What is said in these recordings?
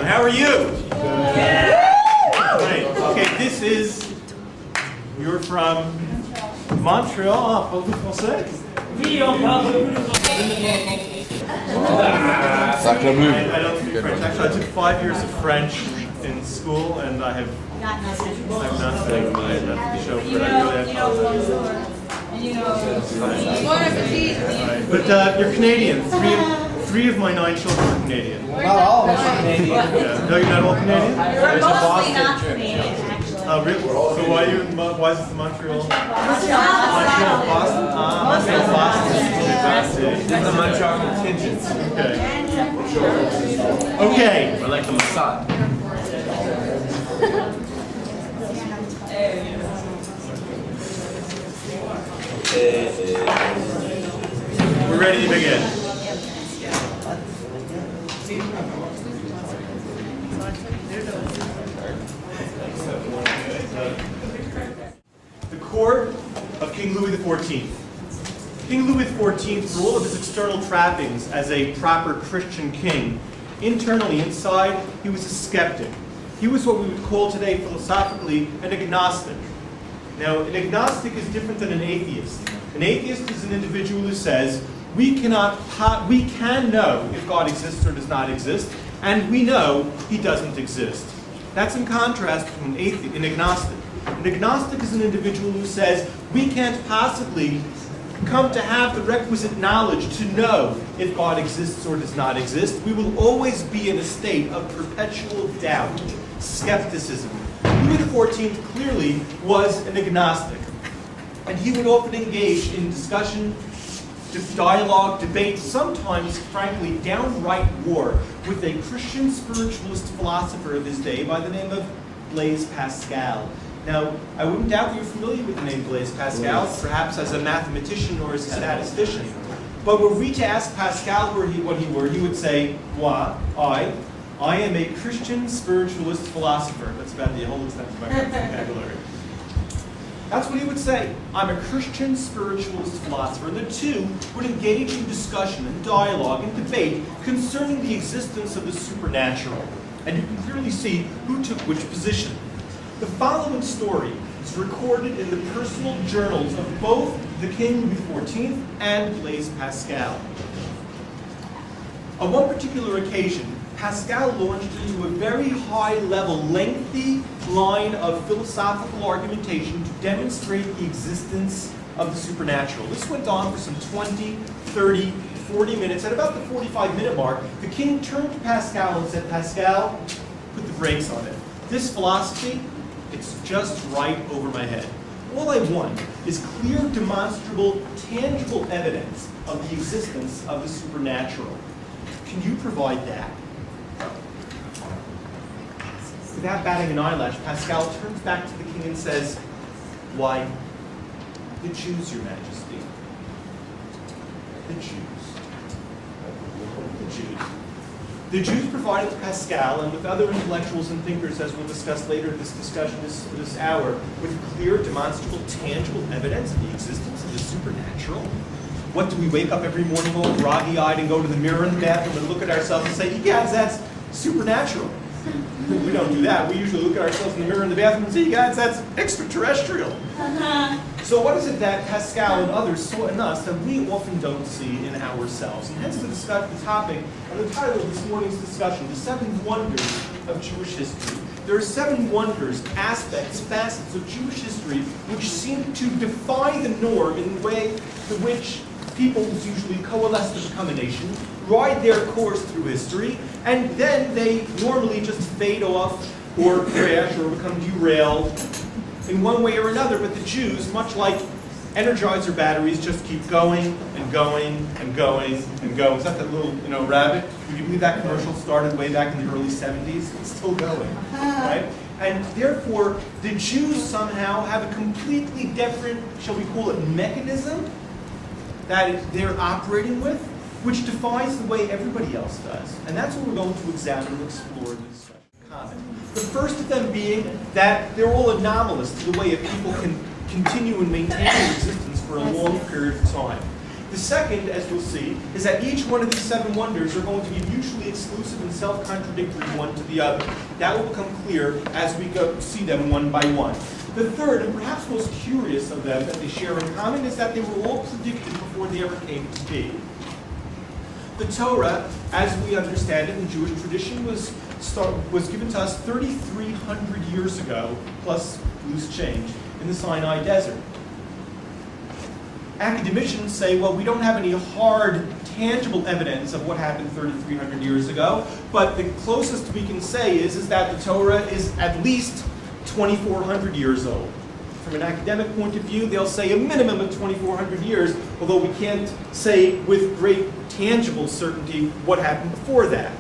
How are you? Great. Okay, this is, you're from Montreal. Parlez français? Oui, on parle. I don't speak French. Actually, I took 5 years of French in school, and I have not studied the show for it. I really apologize. But you're Canadian. Three of my 9 children are Canadian. Not all of us are Canadian. Yeah. No, you're not all Canadian? We're mostly not Canadian, actually. Oh, really? So why is this the Montreal? Montreal, Boston? Montreal, Boston. This is the Montreal contingent. Okay. We're like the Mossad. We're ready to begin. The court of King Louis XIV. King Louis XIV, for all of his external trappings as a proper Christian king, internally, inside, he was a skeptic. He was what we would call today, philosophically, an agnostic. Now, an agnostic is different than an atheist. An atheist is an individual who says, we can know if God exists or does not exist, and we know he doesn't exist. That's in contrast to an agnostic. An agnostic is an individual who says, we can't possibly come to have the requisite knowledge to know if God exists or does not exist. We will always be in a state of perpetual doubt, skepticism. Louis XIV clearly was an agnostic, and he would often engage in discussion, dialogue, debate, sometimes, frankly, downright war with a Christian spiritualist philosopher of his day by the name of Blaise Pascal. Now, I wouldn't doubt that you're familiar with the name Blaise Pascal, perhaps as a mathematician or as a statistician. But were we to ask Pascal what he were, he would say, I am a Christian spiritualist philosopher. That's about the whole extent of my vocabulary. That's what he would say. I'm a Christian spiritualist philosopher. And the two would engage in discussion and dialogue and debate concerning the existence of the supernatural. And you can clearly see who took which position. The following story is recorded in the personal journals of both the King Louis XIV and Blaise Pascal. On one particular occasion, Pascal launched into a very high-level, lengthy line of philosophical argumentation to demonstrate the existence of the supernatural. This went on for some 20, 30, 40 minutes. At about the 45-minute mark, the king turned to Pascal and said, Pascal, put the brakes on it. This philosophy, it's just right over my head. All I want is clear, demonstrable, tangible evidence of the existence of the supernatural. Can you provide that? Without batting an eyelash, Pascal turns back to the king and says, why, the Jews, your majesty. The Jews. The Jews. The Jews provided to Pascal, and with other intellectuals and thinkers, as we'll discuss later in this discussion this hour, with clear, demonstrable, tangible evidence of the existence of the supernatural. What do we wake up every morning all groggy-eyed and go to the mirror in the bathroom and look at ourselves and say, yes, that's supernatural? We don't do that. We usually look at ourselves in the mirror in the bathroom and say, guys, that's extraterrestrial. So what is it that Pascal and others saw in us that we often don't see in ourselves? And hence the topic and the title of this morning's discussion, The 7 Wonders of Jewish History. There are 7 wonders, aspects, facets of Jewish history which seem to defy the norm in the way in which peoples usually coalesce to become a nation, ride their course through history, and then they normally just fade off or crash or become derailed in one way or another. But the Jews, much like Energizer batteries, just keep going and going and going and going. Is that little, rabbit? Would you believe that commercial started way back in the early 70s? It's still going, right? And therefore, the Jews somehow have a completely different, shall we call it, mechanism that they're operating with, which defies the way everybody else does. And that's what we're going to examine and explore in this discussion. The first of them being that they're all anomalous to the way a people can continue and maintain their existence for a long period of time. The second, as we'll see, is that each one of these 7 wonders are going to be mutually exclusive and self-contradictory one to the other. That will become clear as we go see them one by one. The third, and perhaps most curious of them that they share in common, is that they were all predicted before they ever came to be. The Torah, as we understand it in Jewish tradition, was given to us 3,300 years ago, plus loose change, in the Sinai desert. Academicians say, well, we don't have any hard, tangible evidence of what happened 3,300 years ago, but the closest we can say is that the Torah is at least 2,400 years old. From an academic point of view, they'll say a minimum of 2,400 years, although we can't say with great tangible certainty what happened before that.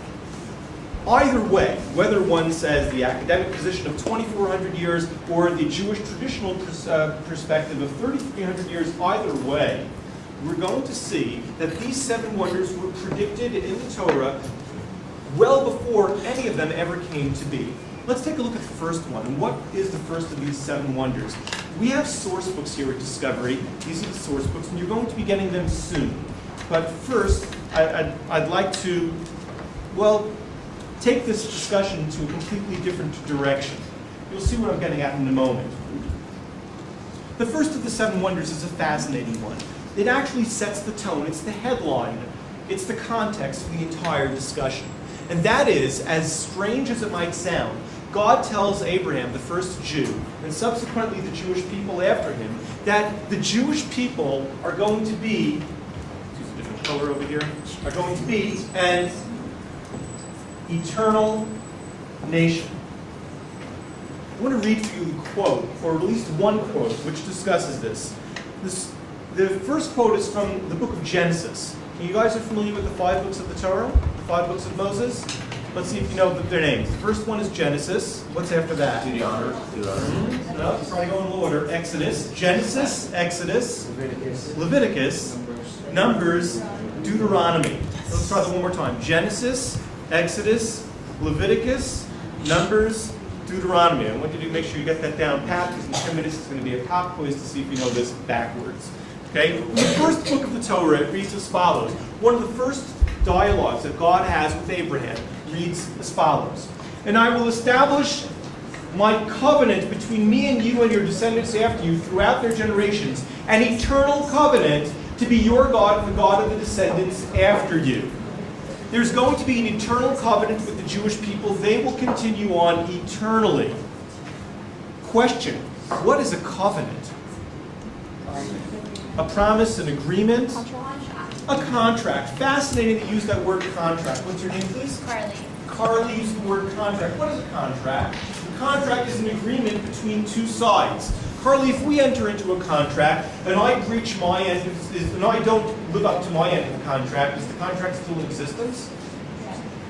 Either way, whether one says the academic position of 2,400 years or the Jewish traditional perspective of 3,300 years, either way, we're going to see that these 7 wonders were predicted in the Torah well before any of them ever came to be. Let's take a look at the first one. And what is the first of these 7 wonders? We have source books here at Discovery. These are the source books, and you're going to be getting them soon. But first, I'd like to, well, take this discussion to a completely different direction. You'll see what I'm getting at in a moment. The first of the 7 wonders is a fascinating one. It actually sets the tone. It's the headline. It's the context of the entire discussion. And that is, as strange as it might sound, God tells Abraham, the first Jew, and subsequently the Jewish people after him, that the Jewish people are going to be, use a different color over here, are going to be an eternal nation. I want to read for you the quote, or at least one quote, which discusses this. The first quote is from the book of Genesis. You guys are familiar with the 5 books of the Torah? The 5 books of Moses? Let's see if you know their names. The first one is Genesis. What's after that? Deuteronomy. No, try to go in order. Exodus. Genesis, Exodus, Leviticus, Numbers, Deuteronomy. Let's try that one more time. Genesis, Exodus, Leviticus, Numbers, Deuteronomy. I want you to make sure you get that down pat, because in 10 minutes it's going to be a pop quiz to see if you know this backwards. Okay? The first book of the Torah, it reads as follows. One of the first dialogues that God has with Abraham reads as follows. And I will establish my covenant between me and you and your descendants after you throughout their generations, an eternal covenant to be your God and the God of the descendants after you. There's going to be an eternal covenant with the Jewish people. They will continue on eternally. Question, what is a covenant? A promise, an agreement? A contract. Fascinating that you use that word contract. What's your name, please? Carly. Carly used the word contract. What is a contract? A contract is an agreement between 2 sides. Carly, if we enter into a contract and I breach my end, and I don't live up to my end of the contract, is the contract still in existence?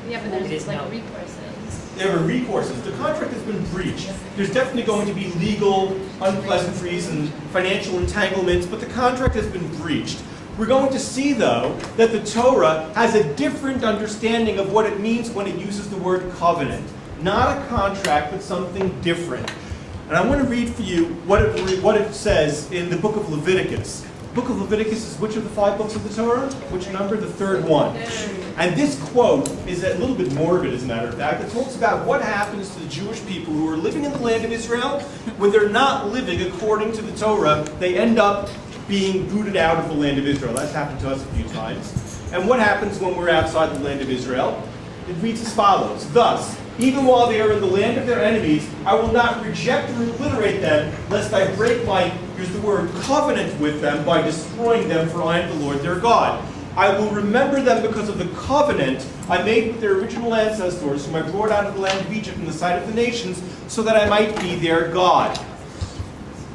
Yeah, but there's like recourses. There are recourses. The contract has been breached. There's definitely going to be legal unpleasantries and financial entanglements, but the contract has been breached. We're going to see, though, that the Torah has a different understanding of what it means when it uses the word covenant. Not a contract, but something different. And I want to read for you what it says in the book of Leviticus. The book of Leviticus is which of the 5 books of the Torah? Which number? The 3rd one. And this quote is a little bit morbid, as a matter of fact. It talks about what happens to the Jewish people who are living in the land of Israel when they're not living according to the Torah. They end up being booted out of the land of Israel. That's happened to us a few times. And what happens when we're outside the land of Israel? It reads as follows. Thus, even while they are in the land of their enemies, I will not reject or obliterate them, lest I break my, here's the word, covenant with them by destroying them, for I am the Lord their God. I will remember them because of the covenant I made with their original ancestors, whom I brought out of the land of Egypt in the sight of the nations, so that I might be their God.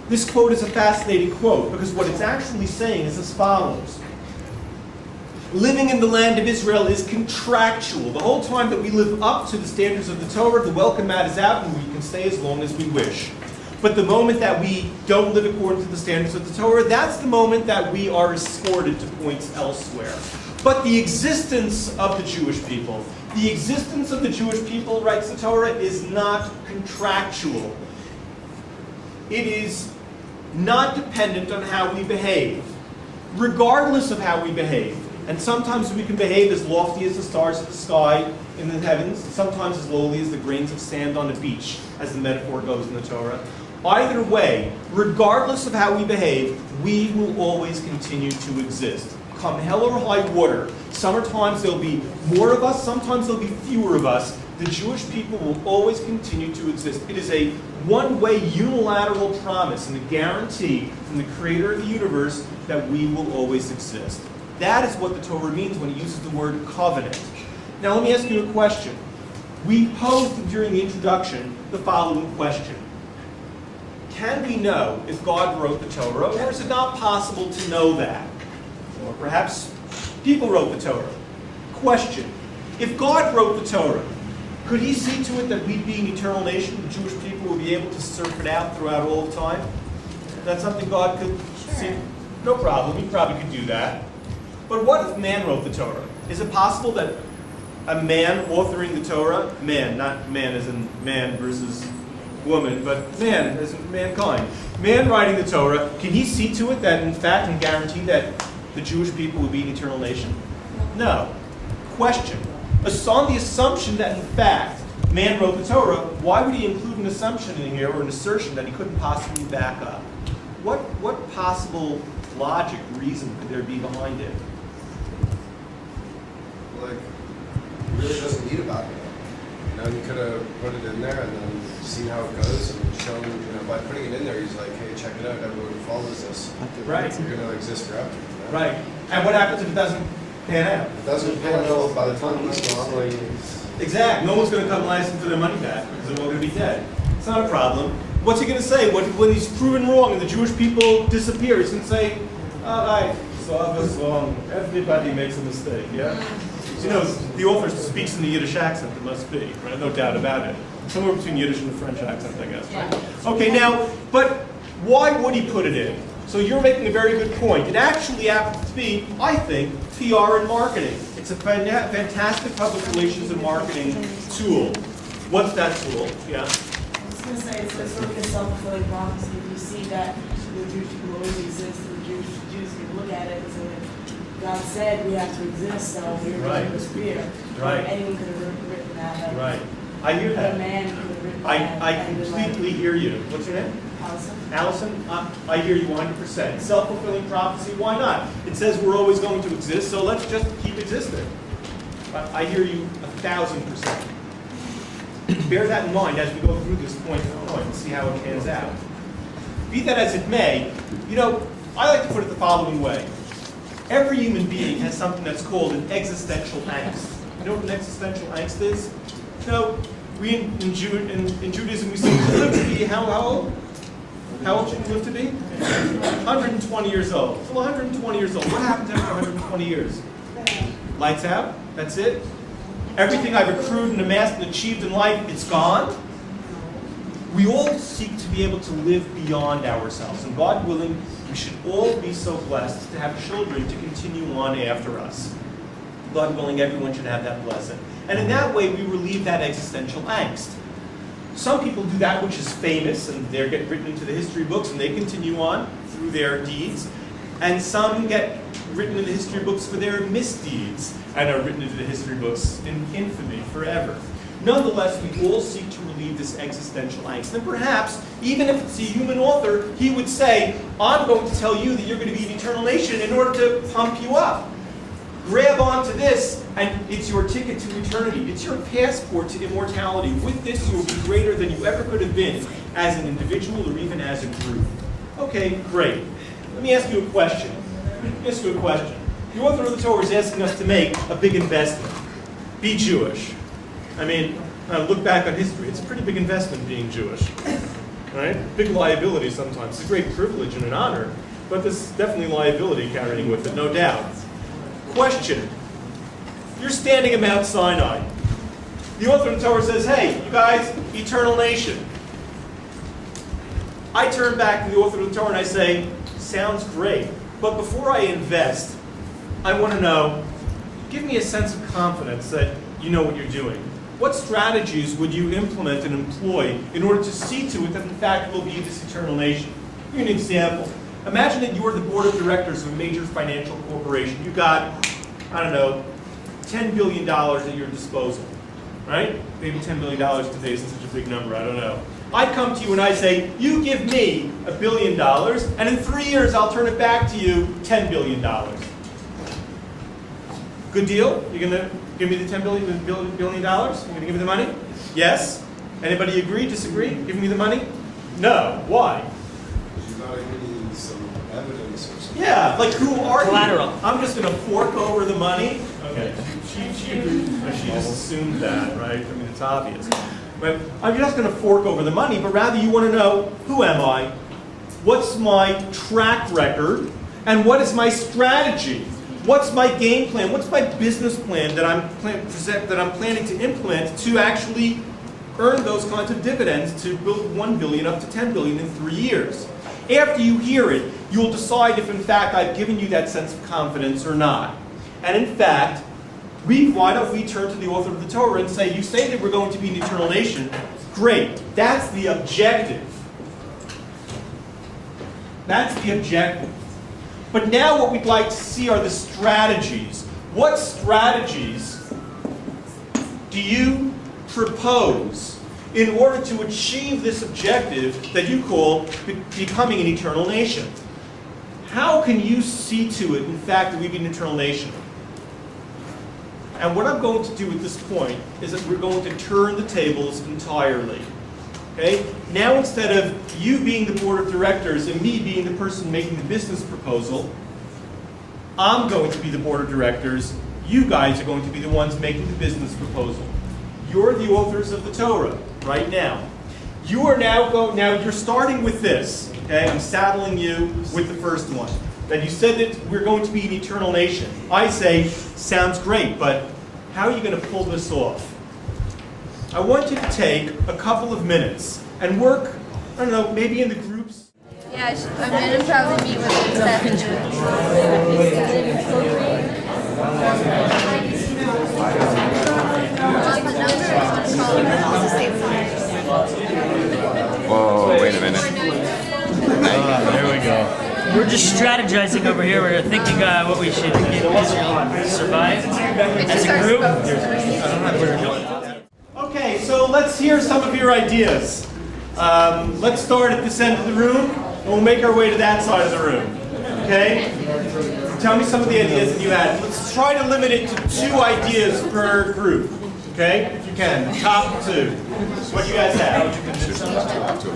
This quote is a fascinating quote, because what it's actually saying is as follows. Living in the land of Israel is contractual. The whole time that we live up to the standards of the Torah, the welcome mat is out and we can stay as long as we wish. But the moment that we don't live according to the standards of the Torah, that's the moment that we are escorted to points elsewhere. But the existence of the Jewish people, The existence of the Jewish people, writes the Torah, is not contractual. It is not dependent on how we behave, regardless of how we behave. And sometimes we can behave as lofty as the stars of the sky in the heavens, and sometimes as lowly as the grains of sand on a beach, as the metaphor goes in the Torah. Either way, regardless of how we behave, we will always continue to exist. Come hell or high water, sometimes there'll be more of us, sometimes there'll be fewer of us. The Jewish people will always continue to exist. It is a one-way unilateral promise and a guarantee from the creator of the universe that we will always exist. That is what the Torah means when it uses the word covenant. Now let me ask you a question. We posed during the introduction the following question. Can we know if God wrote the Torah, or is it not possible to know that? Or perhaps people wrote the Torah. Question. If God wrote the Torah, could he see to it that we, being an eternal nation, the Jewish people, will be able to surf it out throughout all of time? That's something God could see? No problem. He probably could do that. But what if man wrote the Torah? Is it possible that a man authoring the Torah, man, not man as in man versus woman, but man as in mankind, man writing the Torah, can he see to it that in fact and guarantee that the Jewish people will be an eternal nation? No. Question. On the assumption that in fact man wrote the Torah, why would he include an assumption in here or an assertion that he couldn't possibly back up? What possible logic, reason could there be behind it? Like, he really doesn't need a backup. You know, he could have put it in there and then seen how it goes and shown, by putting it in there, he's like, hey, check it out, everyone who follows this. Right. You're going to exist forever. You know? Right. And what happens if it doesn't pan out? It doesn't pan out by the time he's gone. Like, Exactly. No one's going to come and ask them for their money back because they're all going to be dead. It's not a problem. What's he going to say when he's proven wrong and the Jewish people disappear? He's going to say, I saw this wrong. Everybody makes a mistake, yeah? You know, the author speaks in the Yiddish accent, it must be, right? No doubt about it. Somewhere between Yiddish and the French accent, I guess, right? Okay, now, but why would he put it in? So you're making a very good point. It actually happens to be, I think, PR and marketing. It's a fantastic public relations and marketing tool. What's that tool? Yeah? I was going to say, it's sort of a self-fulfilling prophecy. You see that the Jewish people always exist, and the Jews can look at it and say, God said we have to exist, so we're going to fear. Right. Anyone could have written that. Right. I hear A that. man could have written that. I completely hear you. What's your name? Allison? Allison, I hear you 100%. Self-fulfilling prophecy, why not? It says we're always going to exist, so let's just keep existing. I hear you 1,000%. Bear that in mind as we go through this point to point and see how it pans out. Be that as it may, I like to put it the following way. Every human being has something that's called an existential angst. You know what an existential angst is? We in Judaism we say we live to be how old? How old should we live to be? 120 years old. So 120 years old. What happens after 120 years? Lights out? That's it? Everything I've accrued and amassed and achieved in life, it's gone? We all seek to be able to live beyond ourselves. And God willing, we should all be so blessed to have children to continue on after us. God willing, everyone should have that blessing. And in that way, we relieve that existential angst. Some people do that which is famous, and they get written into the history books, and they continue on through their deeds. And some get written in the history books for their misdeeds, and are written into the history books in infamy forever. Nonetheless, we all seek to relieve this existential angst. And perhaps, even if it's a human author, he would say, I'm going to tell you that you're going to be an eternal nation in order to pump you up. Grab onto this, and it's your ticket to eternity. It's your passport to immortality. With this, you will be greater than you ever could have been as an individual or even as a group. Okay, great. Let me ask you a question. The author of the Torah is asking us to make a big investment. Be Jewish. I mean, look back on history. It's a pretty big investment being Jewish. Right? Big liability sometimes. It's a great privilege and an honor, but there's definitely liability carrying with it, no doubt. Question. You're standing at Mount Sinai. The author of the Torah says, hey, you guys, eternal nation. I turn back to the author of the Torah and I say, sounds great, but before I invest, I want to know, give me a sense of confidence that you know what you're doing. What strategies would you implement and employ in order to see to it that in fact we'll be this eternal nation? Give you an example. Imagine that you are the board of directors of a major financial corporation. You got, I don't know, $10 billion at your disposal, right? Maybe $10 billion today isn't such a big number, I don't know. I come to you and I say, you give me $1 billion, and in 3 years I'll turn it back to you $10 billion. Good deal? You're going to give me the $10 billion? You're going to give me the money? Yes? Anybody agree, disagree? Give me the money? No. Why? Because you gotta give me some evidence or something. Yeah, like who are Collateral. you? I'm just going to fork over the money? Okay, she just assumed that, right? I mean, it's obvious. But I'm just going to fork over the money, but rather you want to know, who am I? What's my track record? And what is my strategy? What's my game plan? What's my business plan that I'm planning to implement to actually earn those kinds of dividends to build 1 billion up to 10 billion in 3 years? After you hear it, you'll decide if in fact I've given you that sense of confidence or not. And in fact, why don't we turn to the author of the Torah and say, you say that we're going to be an eternal nation. Great. That's the objective. That's the objective. But now what we'd like to see are the strategies. What strategies do you propose in order to achieve this objective that you call becoming an eternal nation? How can you see to it, in fact, that we be an eternal nation? And what I'm going to do at this point is that we're going to turn the tables entirely. Okay? Now instead of you being the board of directors and me being the person making the business proposal, I'm going to be the board of directors. You guys are going to be the ones making the business proposal. You're the authors of the Torah right now. You are now you're starting with this. Okay? I'm saddling you with the first one. That you said that we're going to be an eternal nation. I say, sounds great, but how are you going to pull this off? I want you to take a couple of minutes and work, I don't know, maybe in the groups. Yeah, I'm going to probably meet with you this afternoon. Whoa, wait a minute. There we go. We're just strategizing over here. We're thinking what we should get Israel survive as a group. Okay, so let's hear some of your ideas. Let's start at this end of the room, and we'll make our way to that side of the room. Okay? Tell me some of the ideas that you had. Let's try to limit it to 2 ideas per group. Okay? If you can. The top 2. What you guys have?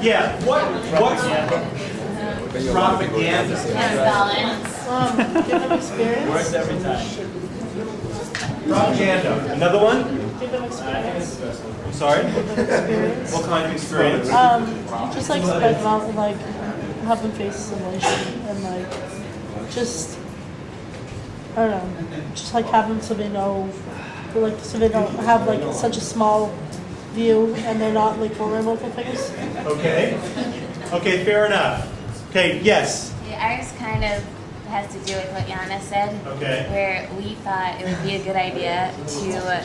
Yeah. What's propaganda? Give them experience. Works every time. Propaganda. Another one? Give them experience. I'm sorry? Experience. What kind of experience? Just like spread out, like have them face simulation and like just I don't know, just like have them so they know, like so they don't have like such a small view and they're not like vulnerable to things. Okay. Okay, fair enough. Okay, yes. Yeah, ours kind of has to do with what Yana said, Okay. where we thought it would be a good idea to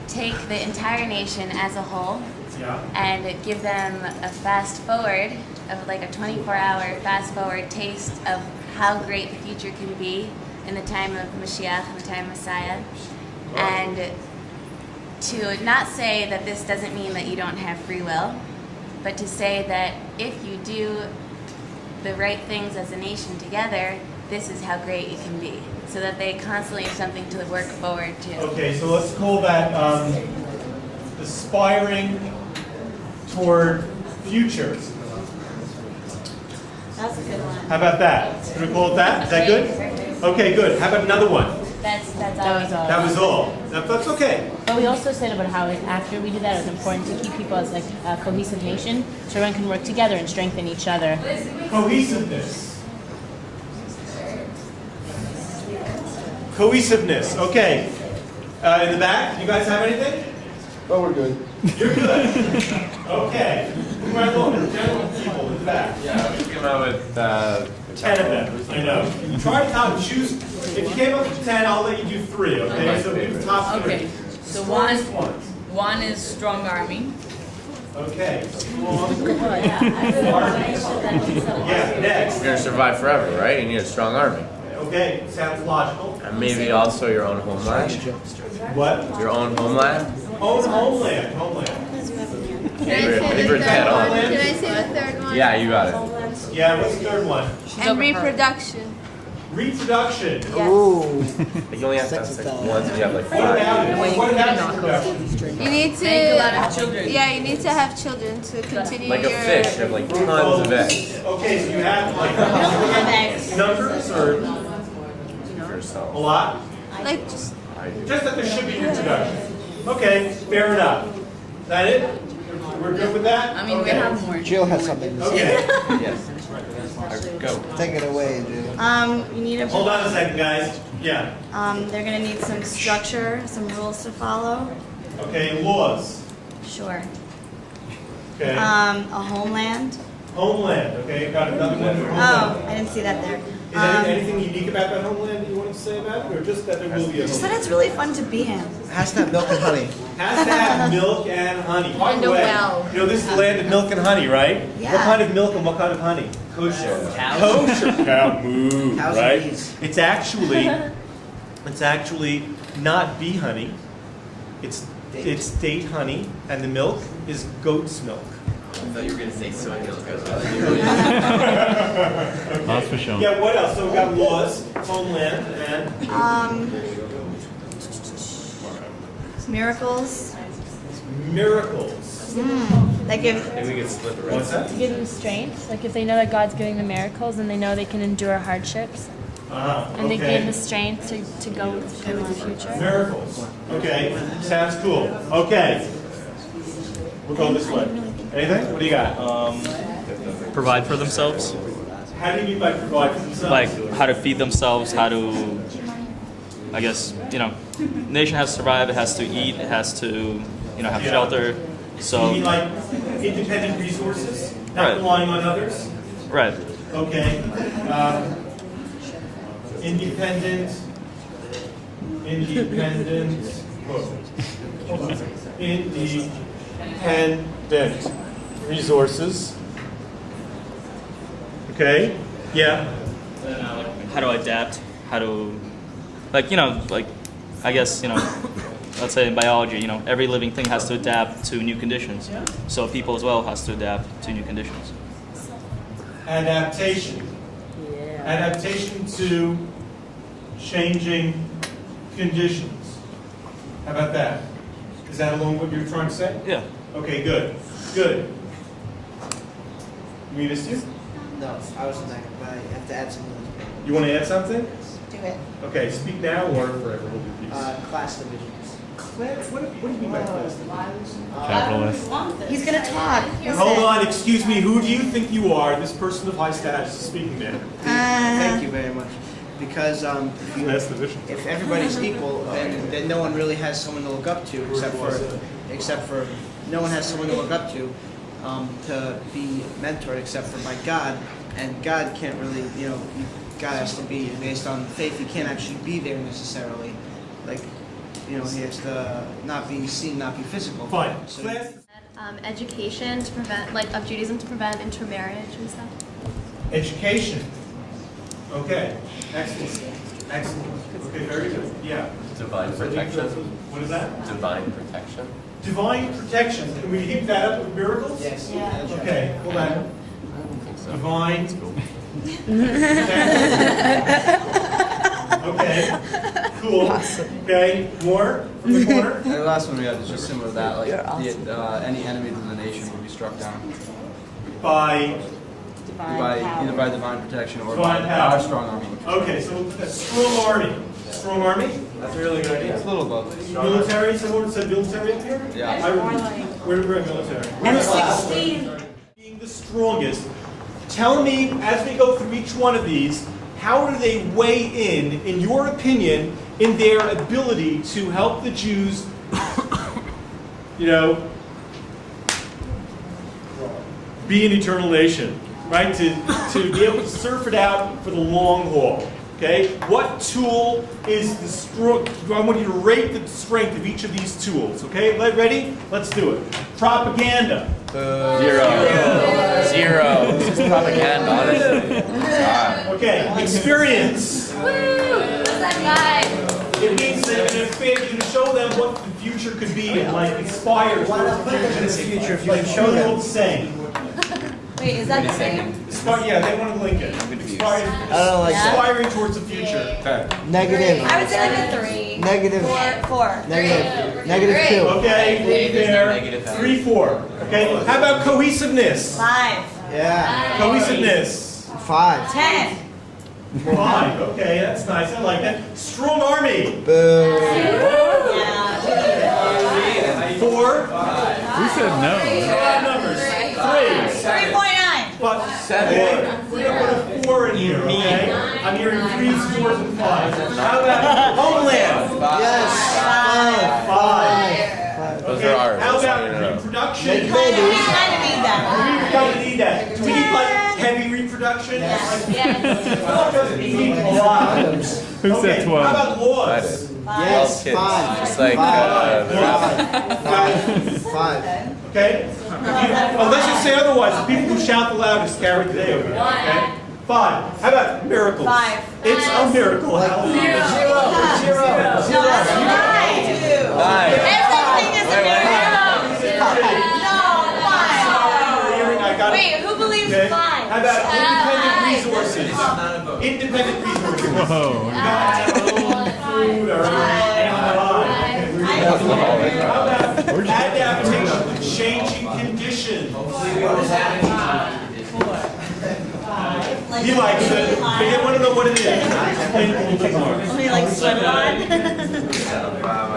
take the entire nation as a whole Yeah. and give them a fast forward of like a 24-hour fast forward taste of how great the future can be in the time of Mashiach, in the time of Messiah, and to not say that this doesn't mean that you don't have free will, but to say that if you do the right things as a nation together, this is how great you can be. So that they constantly have something to work forward to. Okay, so let's call that aspiring toward future. That's a good one. How about that? Can we call it that? Is that good? Okay, good. How about another one? That's That always was all. That was all. That's okay. But we also said about how after we do that, it's important to keep people as like a cohesive nation, so everyone can work together and strengthen each other. Cohesiveness. Cohesiveness. Okay. In the back, you guys have anything? Oh, we're good. You're good. Okay. Move right along. General people in the back. Yeah, we came out with 10 of them. I know. Try to choose. If you came up with 10, I'll let you do 3. Okay. So do the top 3. Okay. So Strongest ones. one is strong army. Okay. Strong army. Yeah, next. You're gonna survive forever, right? You need a strong army. Okay, sounds logical. And maybe also your own homeland. What? Your own homeland. Own homeland. Homeland. Can I say the Favorite third title. one? Can I say the third one? Yeah, you got it. Yeah, what's the third one? And reproduction. Reproduction. But you only have to have 6 ones if you have like What 5. about it? What about reproduction? You need to Make a lot of children. Yeah, you need to have children to continue Like a your. fish, you have like tons of eggs. Okay, so you have like numbers or a Yourself. lot? Like just. Just that there should be reproduction. Okay, fair enough. Is that it? We're good with that? I mean, we Okay. have more. Jill has something to say. Okay. Yes. Go. Take it away, Jill. You need a, Hold on a second, guys. Yeah. they're gonna need some structure, some rules to follow. Okay, laws. Sure. Okay. A homeland. Homeland. Okay, got another one for Oh, homeland. I didn't see that there. Is there anything unique about that homeland that you want to say about it, or just that there will be a Just that homeland? it's really fun to be in. Has to have milk and honey. Has to have milk and honey. By And the a way, well. you know this is the land of milk and honey, right? Yeah. What kind of milk and what kind of honey? Kosher. Kosher. Cow moo, Cows and right? bees. It's actually not bee honey. It's date honey, and the milk is goat's milk. I thought you were gonna say soy milk as That's for sure. Yeah. What else? So we got laws, homeland, and Miracles. miracles. Like if Maybe we could split the What's rest. that? Give them strength. Like if they know that God's giving them miracles and they know they can endure hardships and they gain the strength to go with Him in the future. Miracles. Okay, sounds cool. Okay, we'll go this way. Anything? What do you got? Provide for themselves, How do you mean by provide for themselves? like how to feed themselves, how to, I guess, nation has to survive, it has to eat, it has to, have Yeah. shelter. You So, mean like independent resources, not Right. relying on others? right. Okay. Independent. Whoa. Hold on a second. Independent resources. Okay. Yeah. How to adapt, how to, I guess, let's say in biology, every living thing has to adapt to new conditions. So people as well has to adapt to new conditions. Adaptation. Adaptation to changing conditions. How about that? Is that along what you're trying to say? Yeah. Okay, good. Good. We missed you? No, I was not, but I have to add something. You want to add something? Do it. Okay, speak now or forever. Hold your peace. Class divisions. Class? What do you mean by class? Capitalist. He's gonna talk. Hold on, excuse me. Who do you think you are? This person of high status is speaking now. Thank you very much. Because Class division. if everybody's equal, then no one really has someone to look up to, except for no one has someone to look up to be mentored, except for by God. And God can't really, God has to be based on faith. He can't actually be there necessarily. He has to not be seen, not be physical. Fine. So, Class. Education to prevent, of Judaism to prevent intermarriage and stuff. Education. Okay. Excellent. Excellent. Okay, very good. Yeah. Divine protection. What is that? Divine protection. Divine protection. Can we heap that up with miracles? yes. Okay, hold on. Divine. Okay, cool. Okay, more from the corner? And the last one we had is just similar to that, any enemy to the nation will be struck down By, either by divine protection or Divine by power. our strong army. okay, so a strong army. Strong army? That's a really good idea. It's a little above. Military, someone said military up here? Yeah. Where do we bring military? Being the strongest. Tell me, as we go through each one of these, how do they weigh in your opinion, in their ability to help the Jews, be an eternal nation, right? To be able to surf it out for the long haul. Okay? What tool is the strong? I want you to rate the strength of each of these tools. Okay? Ready? Let's do it. Propaganda. Zero. This is propaganda, honestly. God. Okay. Experience. It means that you're going to show them what the future could be and like inspire towards the future. If you can show them the same. Wait, is that the same? Yeah, they want to link it. Inspiring, I don't like that. inspiring towards the future. Negative. I would say like a 3. Negative. Four. Negative. Negative 2. Okay, there. 3, 4. Okay, how about cohesiveness? 5. Yeah. Cohesiveness. 5. 10. 5. Okay, that's nice. I like that. Strong army. Boo. 4. Who said no? Odd numbers. 3. 3.9. But 7. We're going to put a 4 in here, okay? I'm hearing 3s, 4s, and 5s. How about homeland? Yes. 5. Those Okay, are ours. how That's about all you know. reproduction? We kind of need that. We kind of need that. Do we need like heavy reproduction? Yes. We need a lot. Who said 12? How about I laws? did. Yes. 12 kids. 5. Just like the rabbit. 5. Okay? Unless you say otherwise, the people who shout the loudest carry the day over here. Okay? 5. How about miracles? 5. It's a miracle. Hallelujah. 0. No, that's 9. Everything is a miracle. No, 5. I got it. Wait, who believes Okay. 5? How about independent resources? Independent resources. Whoa. Food, all right. How about adaptation to changing conditions? He likes it. But you want to know what it is. Explain it a little bit more. Only like sweat on.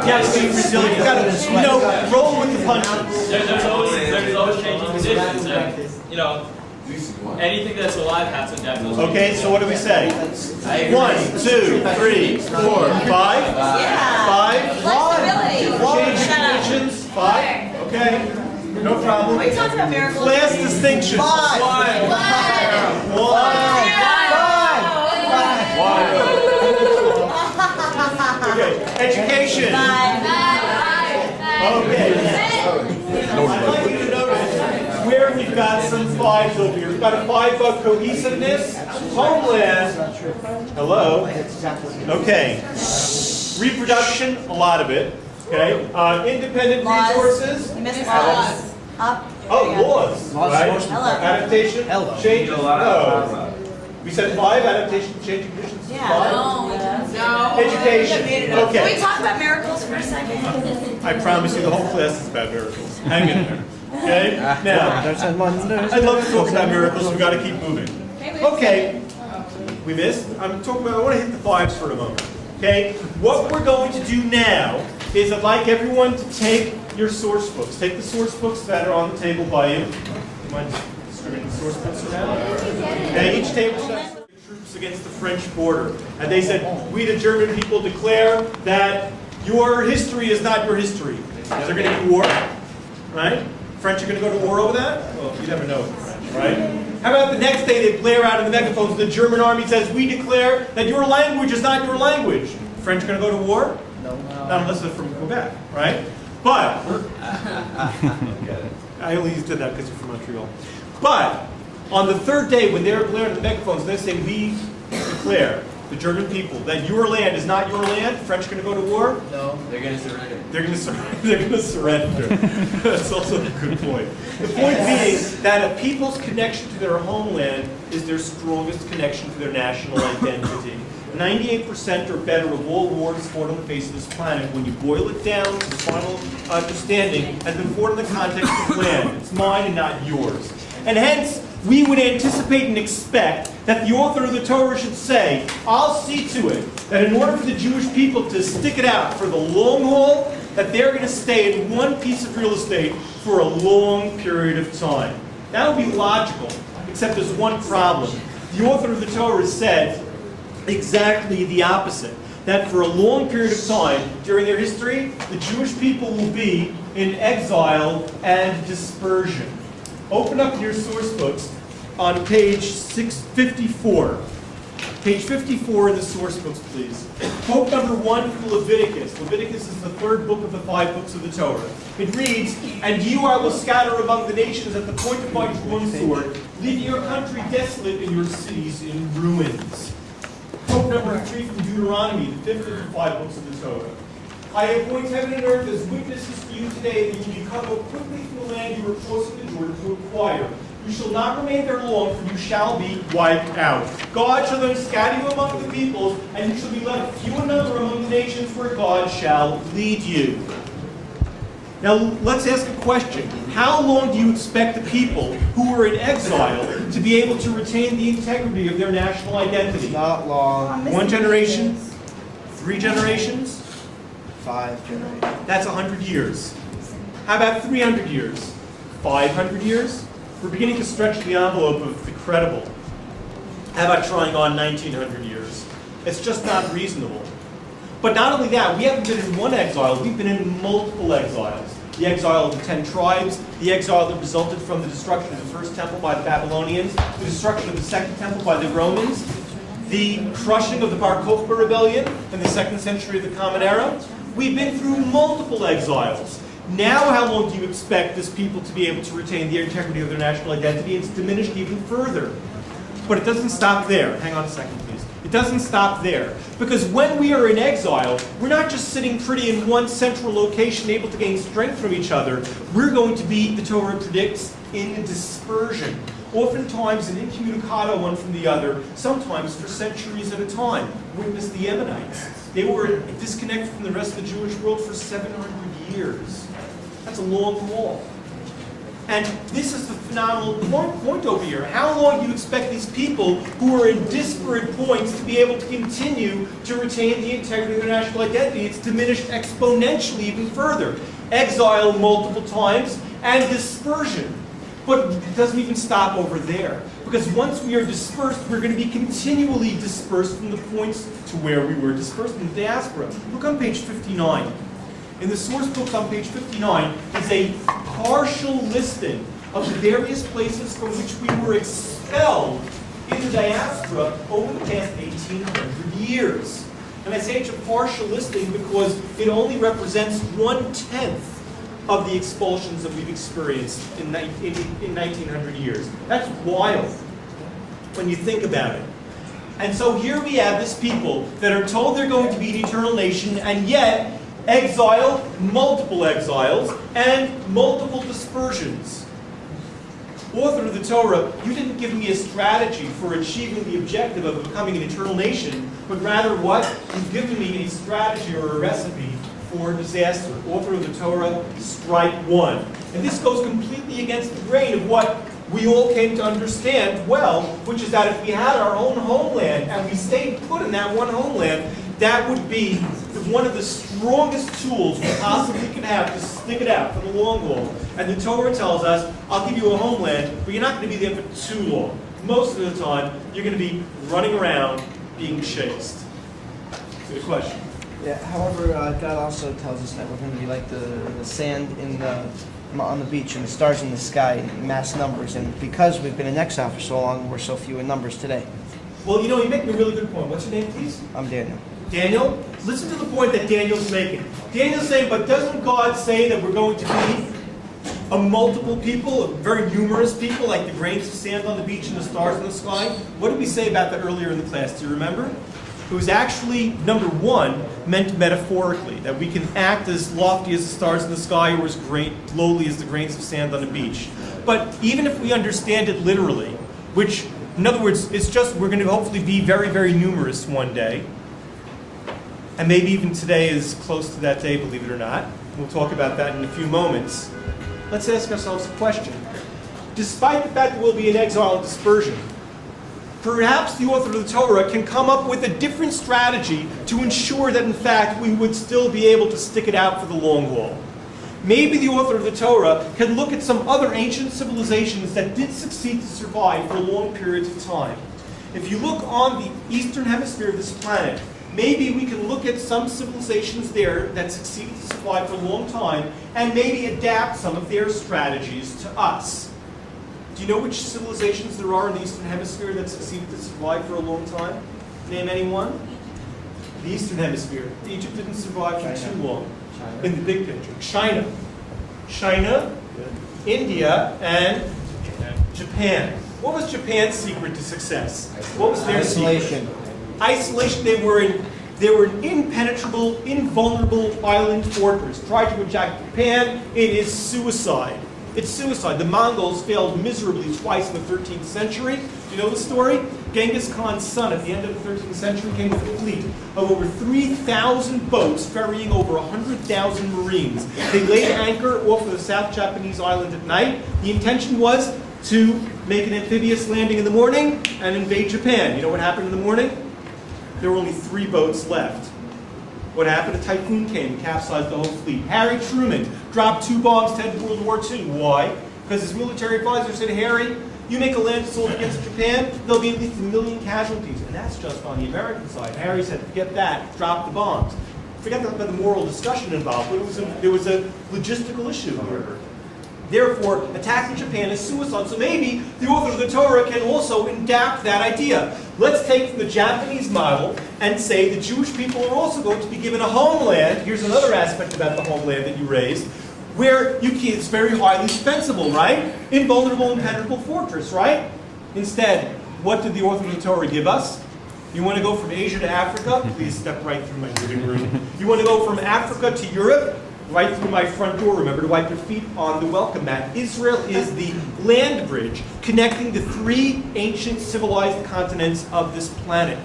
Yes, be resilient. You gotta, roll with the punches. There's always changing conditions. And, anything that's alive has to adapt to those. Okay, so what do we say? 1, 2, 3, 4, 5. 5. Flexibility. Change conditions. 5. Okay, no problem. Are you talking about miracles? Class distinction. 5. 1. Okay, education. 5. Okay. I'd like you to notice where we've got some 5s over here. We've got a 5 about cohesiveness, homeland. Hello. Okay. Reproduction, a lot of it. Okay. Independent resources. You missed laws. Up. Oh, laws. Right. Hello. Adaptation. Change. No. We said 5. Adaptation, changing conditions. Yeah. 5. No. Education. Can Okay. we talk about miracles for a second? I promise you the whole class is about miracles. Hang in there. Okay? Now, I'd love to talk about miracles. We've got to keep moving. Okay. We missed? I want to hit the 5s for a moment. Okay? What we're going to do now is I'd like everyone to take your source books. Take the source books that are on the table by you. Do you mind distributing the source books around? Okay, each table says troops against the French border. And they said, we the German people declare that your history is not your history. Is there going to be war? Right? French are going to go to war over that? Well, you never know with the French, right? How about the next day they blare out in the megaphones, the German army says, we declare that your language is not your language. French going to go to war? No. Not unless they're from Quebec, right? But, I only did that because you're from Montreal. But, on the third day when they're blaring in the megaphones, they say, we declare, the German people, that your land is not your land. French going to go to war? No. They're going to surrender. They're going to surrender. That's also a good point. The point being that a people's connection to their homeland is their strongest connection to their national identity. 98% or better of all wars fought on the face of this planet, when you boil it down to the final understanding, has been fought in the context of land. It's mine and not yours. And hence, we would anticipate and expect that the author of the Torah should say, I'll see to it that in order for the Jewish people to stick it out for the long haul, that they're going to stay in one piece of real estate for a long period of time. That would be logical, except there's one problem. The author of the Torah said exactly the opposite. That for a long period of time during their history, the Jewish people will be in exile and dispersion. Open up your source books on page 654. Page 54 in the source books, please. Quote number 1 from Leviticus. Leviticus is the third book of the 5 books of the Torah. It reads, "And you I will scatter among the nations at the point of my drawn sword, leaving your country desolate and your cities in ruins." Quote number 3 from Deuteronomy, the 5th of the 5 books of the Torah. "I appoint heaven and earth as witnesses for you today that you come up quickly from the land you were crossing the Jordan to acquire. You shall not remain there long, for you shall be wiped out. God shall then scatter you among the peoples, and you shall be left few in number among the nations where God shall lead you." Now, let's ask a question. How long do you expect the people who were in exile to be able to retain the integrity of their national identity? Not long. 1 generation? 3 generations? 5 generations. That's 100 years. How about 300 years? 500 years? We're beginning to stretch the envelope of the credible. How about trying on 1900 years? It's just not reasonable. But not only that, we haven't been in one exile, we've been in multiple exiles. The exile of the 10 tribes, the exile that resulted from the destruction of the first temple by the Babylonians, the destruction of the second temple by the Romans, the crushing of the Bar Kokhba rebellion in the 2nd century of the Common Era. We've been through multiple exiles. Now how long do you expect this people to be able to retain the integrity of their national identity? It's diminished even further. But it doesn't stop there. Hang on a second, please. It doesn't stop there. Because when we are in exile, we're not just sitting pretty in one central location able to gain strength from each other. We're going to be, the Torah predicts, in dispersion. Oftentimes an incommunicado one from the other, sometimes for centuries at a time. Witness the Ammonites. They were disconnected from the rest of the Jewish world for 700 years. That's a long haul. And this is the phenomenal point over here. How long do you expect these people who are in disparate points to be able to continue to retain the integrity of their national identity? It's diminished exponentially even further. Exile multiple times and dispersion. But it doesn't even stop over there. Because once we are dispersed, we're going to be continually dispersed from the points to where we were dispersed in the diaspora. Look on page 59. In the source books on page 59 is a partial listing of the various places from which we were expelled in the diaspora over the past 1,800 years. And I say it's a partial listing because it only represents 1/10 of the expulsions that we've experienced in 1,900 years. That's wild when you think about it. And so here we have this people that are told they're going to be an eternal nation, and yet exile, multiple exiles, and multiple dispersions. Author of the Torah, you didn't give me a strategy for achieving the objective of becoming an eternal nation, but rather what? You've given me a strategy or a recipe for disaster. Author of the Torah, strike one. And this goes completely against the grain of what we all came to understand well, which is that if we had our own homeland and we stayed put in that one homeland, that would be one of the strongest tools we possibly can have to stick it out for the long haul. And the Torah tells us, I'll give you a homeland, but you're not going to be there for too long. Most of the time, you're going to be running around being chased. Good question. Yeah, however, God also tells us that we're going to be like the sand on the beach and the stars in the sky in mass numbers. And because we've been in exile for so long, we're so few in numbers today. Well, you know, you make a really good point. What's your name, please? I'm Daniel. Daniel, listen to the point that Daniel's making. Daniel's saying, but doesn't God say that we're going to be a multiple people, a very numerous people, like the grains of sand on the beach and the stars in the sky? What did we say about that earlier in the class? Do you remember? It was actually, number one, meant metaphorically, that we can act as lofty as the stars in the sky or as lowly as the grains of sand on the beach. But even if we understand it literally, which, in other words, it's just we're going to hopefully be very, very numerous one day, and maybe even today is close to that day, believe it or not. We'll talk about that in a few moments. Let's ask ourselves a question. Despite the fact that we'll be in exile and dispersion, perhaps the author of the Torah can come up with a different strategy to ensure that, in fact, we would still be able to stick it out for the long haul. Maybe the author of the Torah can look at some other ancient civilizations that did succeed to survive for long periods of time. If you look on the eastern hemisphere of this planet, maybe we can look at some civilizations there that succeeded to survive for a long time and maybe adapt some of their strategies to us. Do you know which civilizations there are in the Eastern Hemisphere that succeeded to survive for a long time? Name anyone? The Eastern Hemisphere. Egypt didn't survive for too long in the big picture. China, India, and Japan. What was Japan's secret to success? What was their Isolation. secret? Isolation. They were an impenetrable, invulnerable island fortress. Tried to attack Japan. It is suicide. It's suicide. The Mongols failed miserably twice in the 13th century. Do you know the story? Genghis Khan's son at the end of the 13th century came with a fleet of over 3,000 boats ferrying over 100,000 Marines. They laid anchor off of the South Japanese island at night. The intention was to make an amphibious landing in the morning and invade Japan. You know what happened in the morning? There were only 3 boats left. What happened? A typhoon came and capsized the whole fleet. Harry Truman dropped 2 bombs to end World War II. Why? Because his military advisor said, Harry, you make a land assault against Japan, there'll be at least 1 million casualties. And that's just on the American side. Harry said, forget that, drop the bombs. Forget about the moral discussion involved, but there was a logistical issue here. Therefore, attacking Japan is suicide. So maybe the author of the Torah can also adapt that idea. Let's take the Japanese model and say the Jewish people are also going to be given a homeland. Here's another aspect about the homeland that you raised, where it's very highly defensible, right? Invulnerable, impenetrable fortress, right? Instead, what did the author of the Torah give us? You want to go from Asia to Africa? Please step right through my living room. You want to go from Africa to Europe? Right through my front door. Remember to wipe your feet on the welcome mat. Israel is the land bridge connecting the 3 ancient civilized continents of this planet.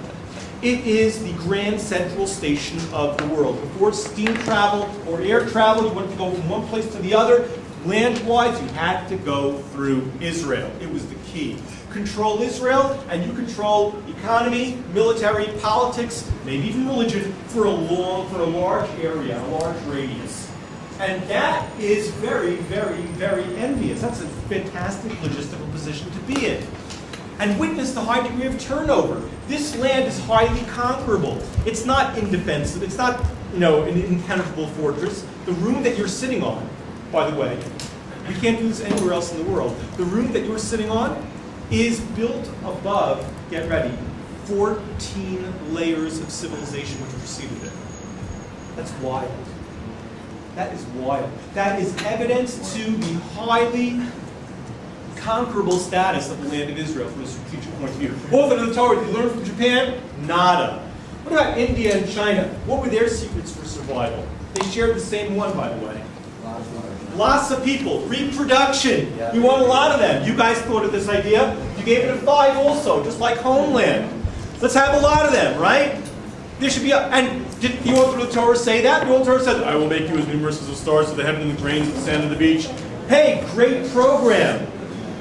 It is the grand central station of the world. Before steam travel or air travel, you wanted to go from one place to the other. Land-wise, you had to go through Israel. It was the key. Control Israel, and you control economy, military, politics, maybe even religion for a large area, a large radius. And that is very, very, very envious. That's a fantastic logistical position to be in. And witness the high degree of turnover. This land is highly conquerable. It's not indefensible. It's not, an impenetrable fortress. The room that you're sitting on, by the way, we can't do this anywhere else in the world. The room that you're sitting on is built above, get ready, 14 layers of civilization which preceded it. That's wild. That is wild. That is evidence to the highly conquerable status of the land of Israel from a strategic point of view. Author of the Torah, did you learn from Japan? Nada. What about India and China? What were their secrets for survival? They shared the same one, by the way. Lots of people. Reproduction. Yeah. We want a lot of them. You guys thought of this idea. You gave it a 5 also, just like Homeland. Let's have a lot of them, right? There should be and did the author of the Torah say that? The author of the Torah said, I will make you as numerous as the stars of the heaven and the grains of the sand of the beach. Hey, great program.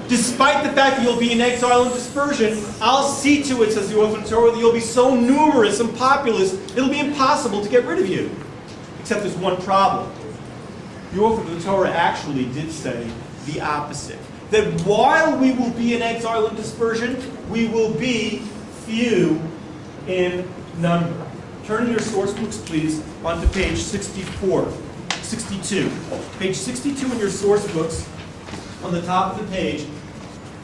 Despite the fact that you'll be in exile and dispersion, I'll see to it, says the author of the Torah, that you'll be so numerous and populous, it'll be impossible to get rid of you. Except there's one problem. The author of the Torah actually did say the opposite. That while we will be in exile and dispersion, we will be few in number. Turn in your source books, please, onto page 62. Page 62 in your source books, on the top of the page,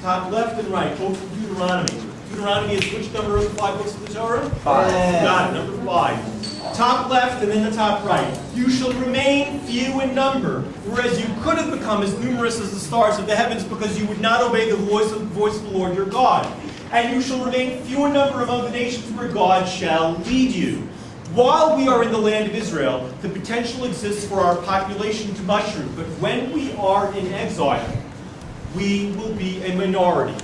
top left and right, both from Deuteronomy. Deuteronomy is which number of the 5 books of the Torah? 5. Got it, number 5. Top left and then the top right. You shall remain few in number, whereas you could have become as numerous as the stars of the heavens because you would not obey the voice of the Lord your God. And you shall remain few in number among the nations where God shall lead you. While we are in the land of Israel, the potential exists for our population to mushroom. But when we are in exile, we will be a minority.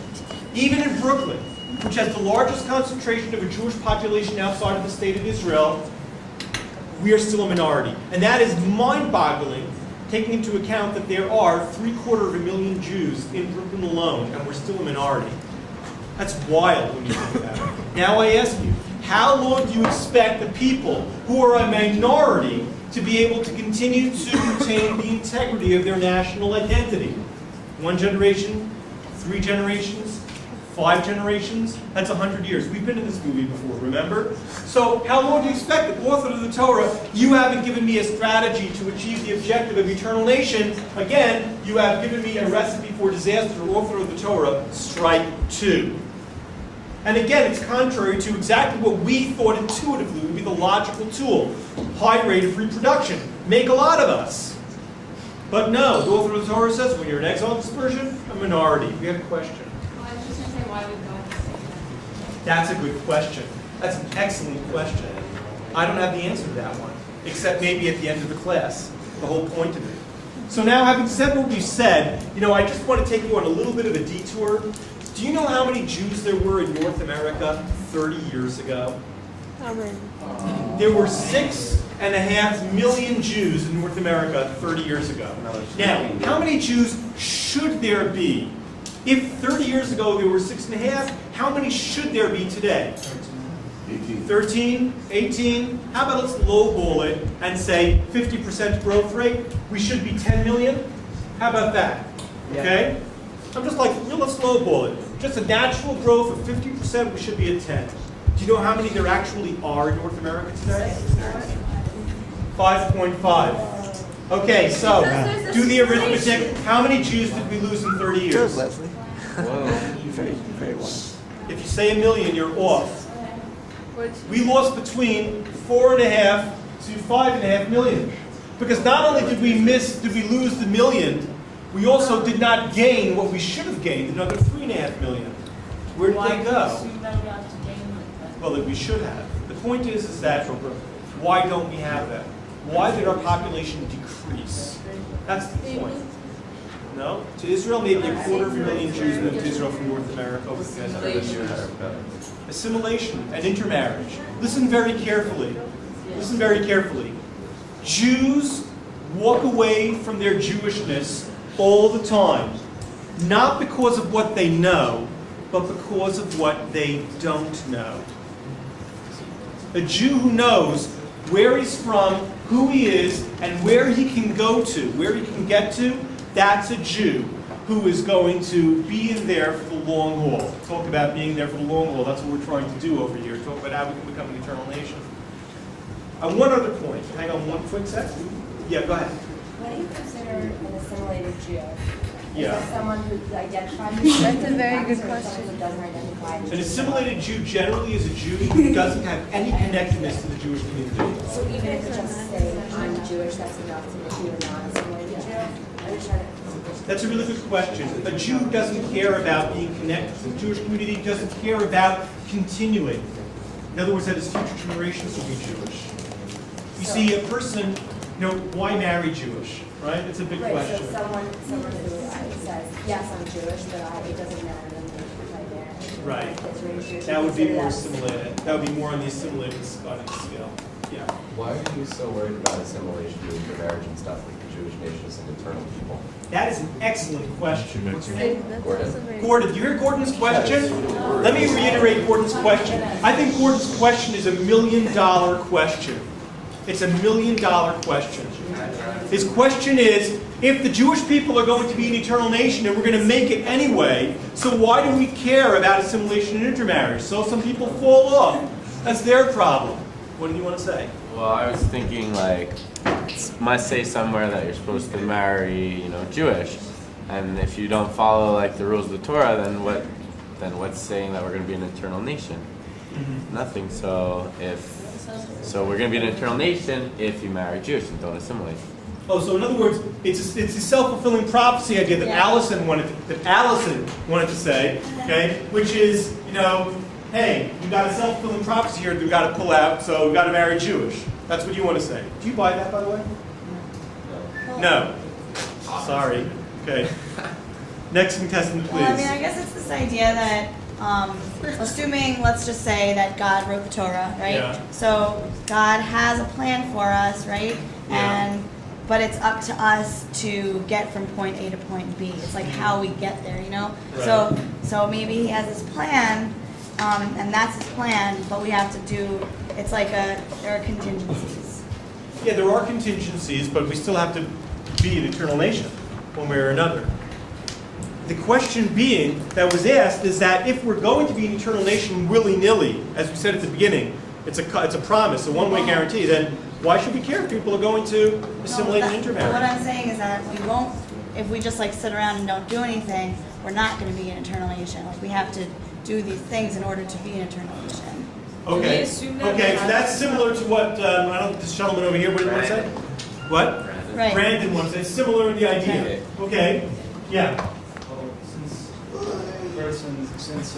Even in Brooklyn, which has the largest concentration of a Jewish population outside of the state of Israel, we are still a minority. And that is mind-boggling, taking into account that there are 750,000 Jews in Brooklyn alone, and we're still a minority. That's wild when you think about it. Now I ask you, how long do you expect the people who are a minority to be able to continue to retain the integrity of their national identity? 1 generation, 3 generations, 5 generations? That's 100 years. We've been in this movie before, remember? So how long do you expect it? Author of the Torah, you haven't given me a strategy to achieve the objective of eternal nation. Again, you have given me a recipe for disaster. Author of the Torah, strike 2. And again, it's contrary to exactly what we thought intuitively would be the logical tool. High rate of reproduction. Make a lot of us. But no, the author of the Torah says when you're an exile dispersion, a minority. We have a question. Well, I was just going to say, why would God say that? That's a good question. That's an excellent question. I don't have the answer to that one, except maybe at the end of the class, the whole point of it. So now, having said what we've said, I just want to take you on a little bit of a detour. Do you know how many Jews there were in North America 30 years ago? How many? There were 6.5 million Jews in North America 30 years ago. Now, how many Jews should there be? If 30 years ago there were 6.5, how many should there be today? 13, 18. How about let's lowball it and say 50% growth rate? We should be 10 million. How about that? Okay? I'm just like, let's lowball it. Just a natural growth of 50%, we should be at 10. Do you know how many there actually are in North America today? 5.5. Okay, so do the arithmetic. How many Jews did we lose in 30 years? Good, Leslie. Very, very wise. If you say 1 million, you're off. We lost between 4.5 to 5.5 million. Because not only did we lose the million, we also did not gain what we should have gained, another 3.5 million. Where did they go? Well, that we should have. The point is that why don't we have that? Why did our population decrease? That's the point. No? To Israel, maybe 250,000 Jews moved to Israel from North America. Assimilation and intermarriage. Listen very carefully. Listen very carefully. Jews walk away from their Jewishness all the time. Not because of what they know, but because of what they don't know. A Jew who knows where he's from, who he is, and where he can go to, where he can get to, that's a Jew who is going to be in there for the long haul. Talk about being there for the long haul. That's what we're trying to do over here. Talk about how we can become an eternal nation. And one other point. Hang on one quick sec. Yeah, go ahead. What do you consider an assimilated Jew? Yeah. Is that someone who identifies with That's a very good question. Who doesn't identify as An assimilated Jew generally is a Jew who doesn't have any connectedness to the Jewish community. So even if it just say I'm Jewish, that's enough to make you a non-assimilated Jew? I'm just trying to... That's a really good question. A Jew doesn't care about being connected to the Jewish community, doesn't care about continuing. In other words, that his future generations will be Jewish. You see, a person, why marry Jewish, right? It's a big question. So someone who says, yes, I'm Jewish, but it doesn't matter to me if I marry. Right. That would be more assimilated. That would be more on the assimilated scale. Yeah. Why are you so worried about assimilation and intermarriage and stuff with the Jewish nation as an eternal people? That is an excellent question. What's your name? Gordon. Gordon, do you hear Gordon's question? Let me reiterate Gordon's question. I think Gordon's question is $1 million question. It's $1 million question. His question is, if the Jewish people are going to be an eternal nation and we're going to make it anyway, so why do we care about assimilation and intermarriage? So some people fall off. That's their problem. What do you want to say? Well, I was thinking it must say somewhere that you're supposed to marry, Jewish, and if you don't follow the rules of the Torah, then what's saying that we're going to be an eternal nation? Mm-hmm. Nothing. So we're going to be an eternal nation if you marry Jewish and don't assimilate. Oh, so in other words, it's a self-fulfilling prophecy idea that Allison wanted to say, okay, which is, hey, we've got a self-fulfilling prophecy here that we've got to pull out, so we've got to marry Jewish. That's what you want to say. Do you buy that, by the way? No. Sorry. Okay. Next contestant, please. Well, I guess it's this idea that, assuming, let's just say that God wrote the Torah, right? Yeah. So God has a plan for us, right? Yeah. But it's up to us to get from point A to point B. It's like how we get there, Right. So maybe He has this plan, and that's His plan, but we have to do. It's like there are contingencies. Yeah, there are contingencies, but we still have to be an eternal nation, one way or another. The question being that was asked is that if we're going to be an eternal nation willy-nilly, as we said at the beginning, it's a promise, a one-way guarantee, then why should we care if people are going to assimilate and intermarry? What I'm saying is that we won't, if we just sit around and don't do anything, we're not going to be an eternal nation. We have to do these things in order to be an eternal nation. Okay. Okay, so that's similar to what, I don't, this gentleman over here, what did you want to say? What? Right. Brandon wants to say, similar in the idea. Okay, yeah. Since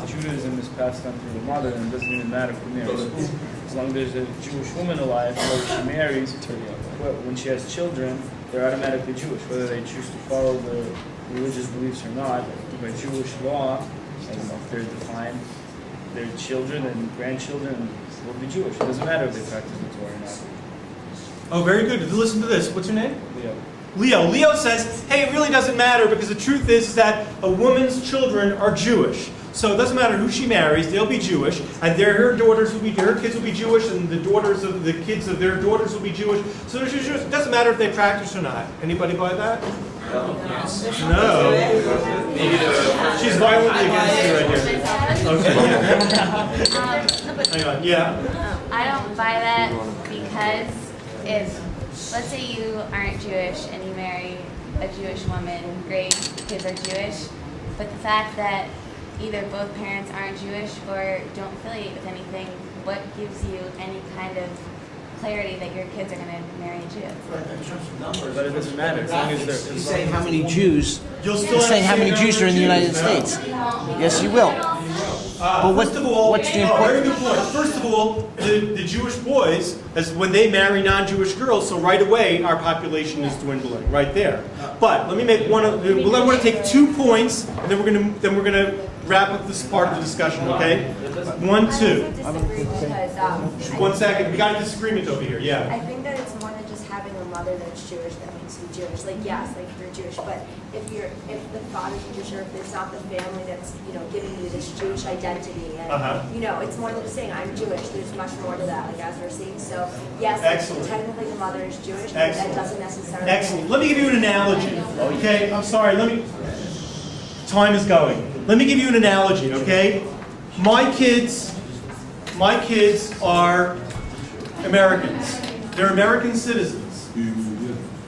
Judaism is passed on through the mother, and it doesn't even matter who marries who, as long as there's a Jewish woman alive, whether she marries, when she has children, they're automatically Jewish, whether they choose to follow the religious beliefs or not. By Jewish law, I don't know if they're defined, their children and grandchildren will be Jewish. It doesn't matter if they practice the Torah or not. Oh, very good. Listen to this. What's your name? Leo. Leo says, hey, it really doesn't matter because the truth is that a woman's children are Jewish. So it doesn't matter who she marries, they'll be Jewish, and her kids will be Jewish, and the kids of their daughters will be Jewish. So it doesn't matter if they practice or not. Anybody buy that? No. She's violently against you right here. Okay. Hang on. Yeah. I don't buy that because if, let's say you aren't Jewish and you marry a Jewish woman, great, kids are Jewish, but the fact that either both parents aren't Jewish or don't affiliate with anything, what gives you any kind of clarity that your kids are going to marry a Jew? But it doesn't matter as long as they're. He's saying how many Jews. You'll still He's saying how many Jews are in the United States. Yes, you will. But First of all, what's the very important? good point. First of all, the Jewish boys, when they marry non-Jewish girls, so right away our population is dwindling right there. But let me make one. Well, I want to take 2 points, and then we're gonna wrap up this part of the discussion. Okay? 1, 2. Because, 1 second. We got a disagreement over here. Yeah. I think that it's more than just having a mother that's Jewish that makes you Jewish. Like, yes, like you're Jewish, but if the father's Jewish, or if it's not the family that's, giving you this Jewish identity, and it's more than just saying I'm Jewish. There's much more to that, like as we're seeing. So yes, technically the mother is Jewish, but that doesn't necessarily. Excellent. Let me give you an analogy. Okay. I'm sorry. Time is going. Let me give you an analogy. Okay. My kids are Americans. They're American citizens.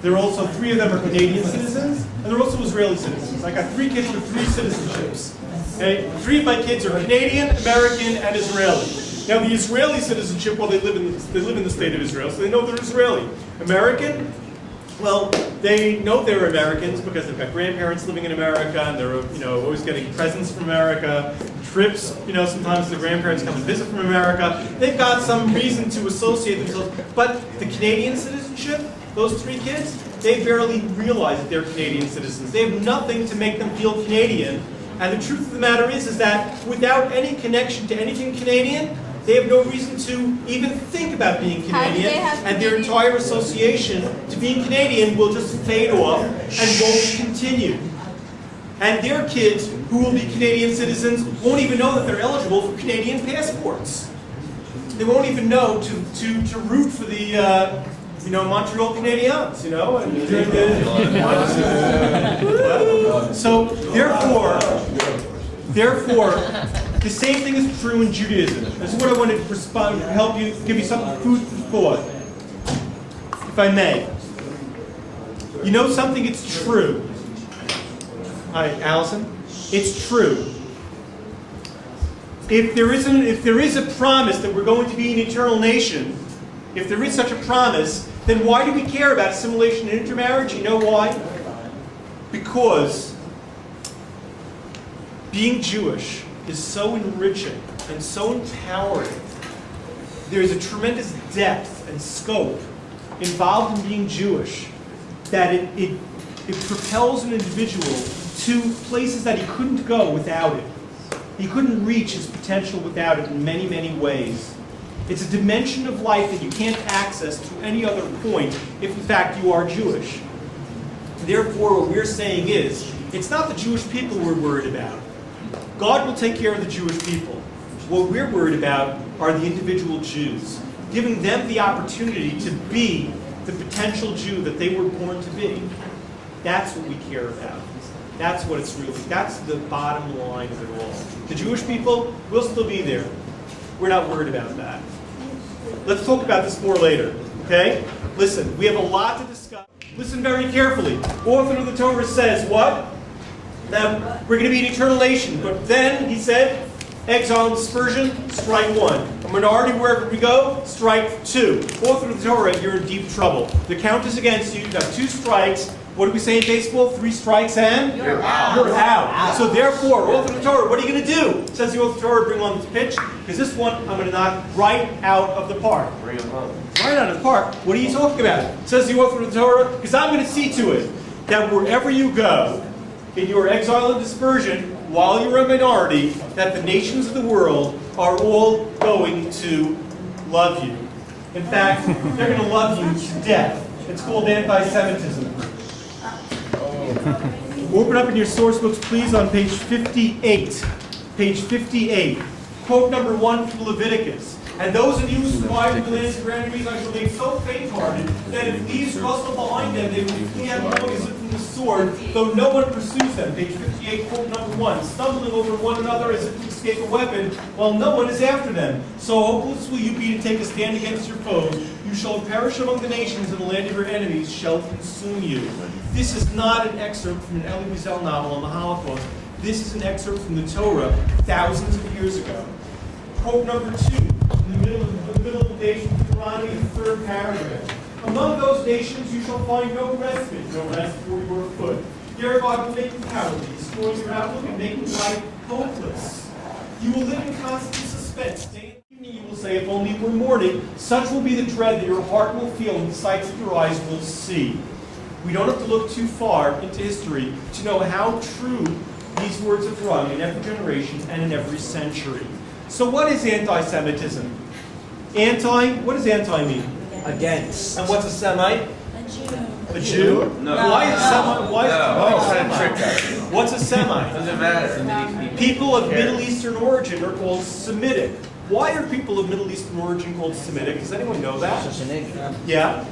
There are also 3 of them are Canadian citizens, and they're also Israeli citizens. I got 3 kids with 3 citizenships. Okay? 3 of my kids are Canadian, American, and Israeli. Now the Israeli citizenship, well, they live in the state of Israel, so they know they're Israeli. American, well, they know they're Americans because they've got grandparents living in America, and they're always getting presents from America, trips. Sometimes the grandparents come and visit from America. They've got some reason to associate themselves. But the Canadian citizenship, those 3 kids, they barely realize that they're Canadian citizens. They have nothing to make them feel Canadian. And the truth of the matter is that without any connection to anything Canadian, they have no reason to even think about being Canadian, and their entire association to being Canadian will just fade off and won't continue. And their kids, who will be Canadian citizens, won't even know that they're eligible for Canadian passports. They won't even know to root for the Montreal Canadiens, So therefore, the same thing is true in Judaism. This is what I wanted to help you, give you some food for thought, if I may. You know something? It's true. Hi, Allison. It's true. If there is a promise that we're going to be an eternal nation, if there is such a promise, then why do we care about assimilation and intermarriage? You know why? Because being Jewish is so enriching and so empowering. There's a tremendous depth and scope involved in being Jewish that it propels an individual to places that he couldn't go without it. He couldn't reach his potential without it in many, many ways. It's a dimension of life that you can't access to any other point if in fact you are Jewish. Therefore, what we're saying is, it's not the Jewish people we're worried about. God will take care of the Jewish people. What we're worried about are the individual Jews, giving them the opportunity to be the potential Jew that they were born to be. That's what we care about. That's the bottom line of it all. The Jewish people will still be there. We're not worried about that. Let's talk about this more later, okay? Listen, we have a lot to discuss. Listen very carefully. Author of the Torah says what? that we're going to be an eternal nation. But then, he said, exile and dispersion, strike one. A minority wherever we go, strike two. Author of the Torah, you're in deep trouble. The count is against you. You've got 2 strikes. What do we say in baseball? 3 strikes and? You're out. You're out. So therefore, author of the Torah, what are you going to do? Says the author of the Torah, bring on this pitch, because this one I'm going to knock right out of the park. Bring him home. Right out of the park. What are you talking about? Says the author of the Torah, because I'm going to see to it that wherever you go, in your exile and dispersion, while you're a minority, that the nations of the world are all going to love you. In fact, they're going to love you to death. It's called anti-Semitism. Open up in your source books, please, on page 58. Page 58. Quote number 1 from Leviticus. And those of you who survive the lands of your enemies, I shall make so faint-hearted that if these rustle behind them, they will flee headlong as if from the sword, though no one pursues them. Page 58, quote number 1. Stumbling over one another as if to escape a weapon, while no one is after them. So hopeless will you be to take a stand against your foes. You shall perish among the nations, and the land of your enemies shall consume you. This is not an excerpt from an Elie Wiesel novel on the Holocaust. This is an excerpt from the Torah thousands of years ago. Quote number 2, in the middle of the page from Deuteronomy, the 3rd paragraph. Among those nations you shall find no respite, no rest for your foot. Thereby will make you cowardly, destroying your outlook and making life hopeless. You will live in constant suspense. Day and evening you will say, if only it were morning, such will be the dread that your heart will feel and the sights that your eyes will see. We don't have to look too far into history to know how true these words have rung in every generation and in every century. So what is anti-Semitism? What does anti mean? Against. And what's a Semite? A Jew. A Jew? No. Why is a Semite? Why is Trick out. What's a Semite? Doesn't matter. People of Middle Eastern origin are called Semitic. Why are people of Middle Eastern origin called Semitic? Does anyone know that? Yeah?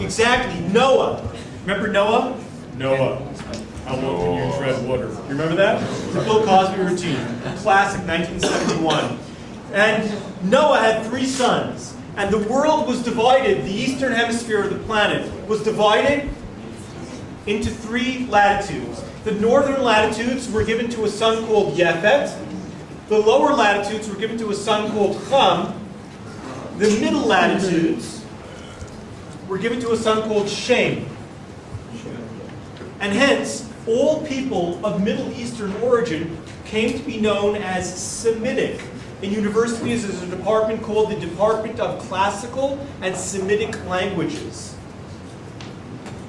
Exactly. Noah. Remember Noah? Noah. How long can you tread water? You remember that? The Bill Cosby routine. Classic, 1971. And Noah had 3 sons. And the world was divided, the eastern hemisphere of the planet was divided into 3 latitudes. The northern latitudes were given to a son called Yefet. The lower latitudes were given to a son called Ham. The middle latitudes were given to a son called Shem. And hence, all people of Middle Eastern origin came to be known as Semitic. In universities, there's a department called the Department of Classical and Semitic Languages,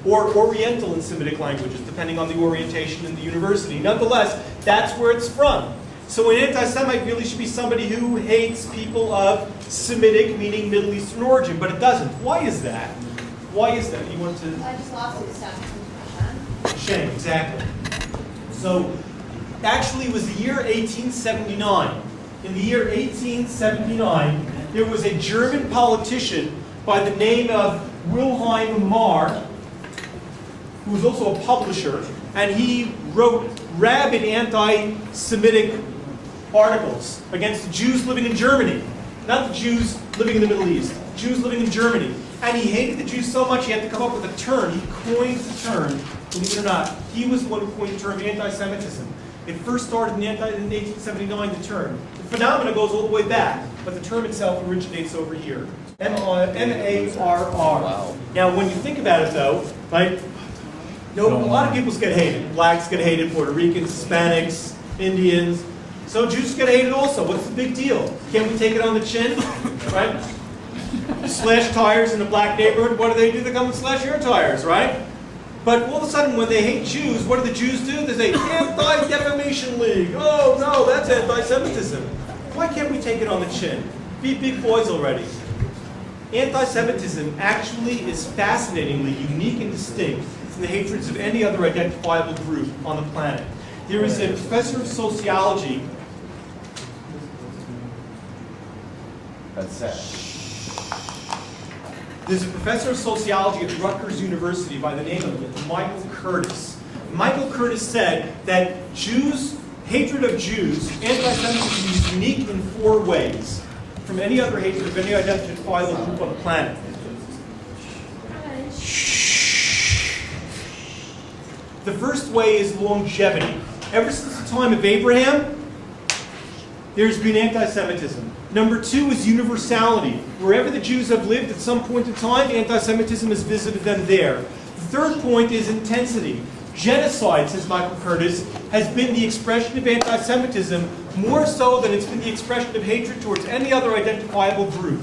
or Oriental and Semitic languages, depending on the orientation in the university. Nonetheless, that's where it's from. So an anti-Semite really should be somebody who hates people of Semitic, meaning Middle Eastern origin, but it doesn't. Why is that? Why is that? You want to? I just lost it. Shame, exactly. So, actually, it was the year 1879. In the year 1879, there was a German politician by the name of Wilhelm Marr, who was also a publisher, and he wrote rabid anti-Semitic articles against the Jews living in Germany. Not the Jews living in the Middle East, Jews living in Germany. And he hated the Jews so much he had to come up with a term. He coined the term, believe it or not. He was the one who coined the term anti-Semitism. It first started in 1879, the term. The phenomena goes all the way back, but the term itself originates over here. M-A-R-R. Wow. Now, when you think about it, though, right, a lot of people get hated. Blacks get hated, Puerto Ricans, Hispanics, Indians. So Jews get hated also. What's the big deal? Can't we take it on the chin? Right? Slash tires in a black neighborhood. What do? They come and slash your tires, right? But all of a sudden, when they hate Jews, what do the Jews do? They say, Anti-Defamation League. Oh, no, that's anti-Semitism. Why can't we take it on the chin? Be big boys already. Anti-Semitism actually is fascinatingly unique and distinct from the hatreds of any other identifiable group on the planet. There is a professor of sociology. That's it. There's a professor of sociology at Rutgers University by the name of Michael Curtis. Michael Curtis said that hatred of Jews, anti-Semitism, is unique in 4 ways from any other hatred of any identifiable group on the planet. The first way is longevity. Ever since the time of Abraham, there's been anti-Semitism. Number two is universality. Wherever the Jews have lived at some point in time, anti-Semitism has visited them there. The third point is intensity. Genocide, says Michael Curtis, has been the expression of anti-Semitism more so than it's been the expression of hatred towards any other identifiable group.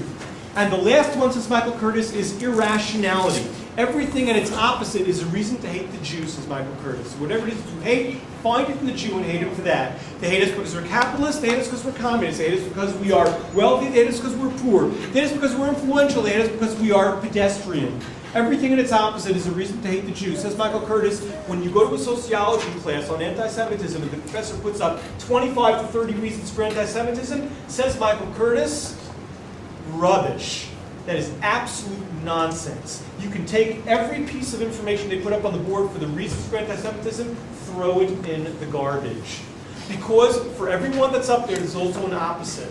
And the last one, says Michael Curtis, is irrationality. Everything at its opposite is a reason to hate the Jews, says Michael Curtis. Whatever it is you hate, find it in the Jew and hate him for that. They hate us because we're capitalists, they hate us because we're communists, they hate us because we are wealthy, they hate us because we're poor, they hate us because we're influential, they hate us because we are pedestrian. Everything at its opposite is a reason to hate the Jews. Says Michael Curtis, when you go to a sociology class on anti-Semitism and the professor puts up 25 to 30 reasons for anti-Semitism, says Michael Curtis, rubbish. That is absolute nonsense. You can take every piece of information they put up on the board for the reasons for anti-Semitism, throw it in the garbage. Because for everyone that's up there, there's also an opposite.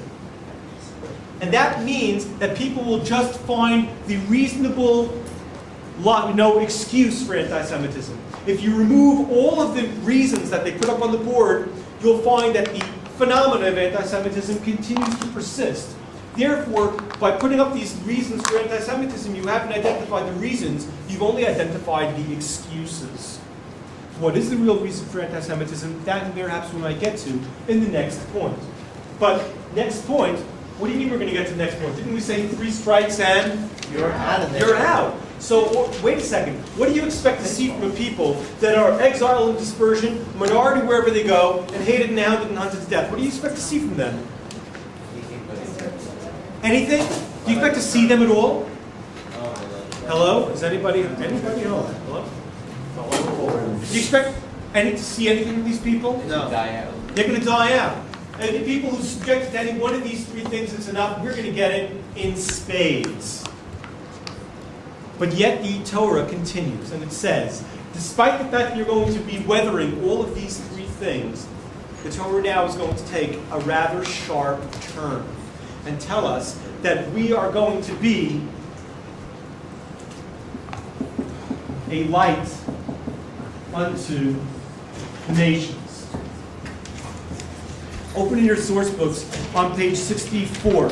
And that means that people will just find the reasonable excuse for anti-Semitism. If you remove all of the reasons that they put up on the board, you'll find that the phenomenon of anti-Semitism continues to persist. Therefore, by putting up these reasons for anti-Semitism, you haven't identified the reasons, you've only identified the excuses. What is the real reason for anti-Semitism? That perhaps we might get to in the next point. But next point, what do you mean we're going to get to the next point? Didn't we say 3 strikes and you're out of there? You're out. So wait a second. What do you expect to see from a people that are exiled and dispersion, minority wherever they go, and hated and hounded and hunted to death? What do you expect to see from them? Anything? Do you expect to see them at all? Hello? Is anybody home? Hello? Do you expect to see anything from these people? No. They're going to die out. And the people who subject to any one of these 3 things is enough, we're going to get it in spades. But yet the Torah continues, and it says, despite the fact that you're going to be weathering all of these 3 things, the Torah now is going to take a rather sharp turn and tell us that we are going to be a light unto the nations. Open in your source books on page 64.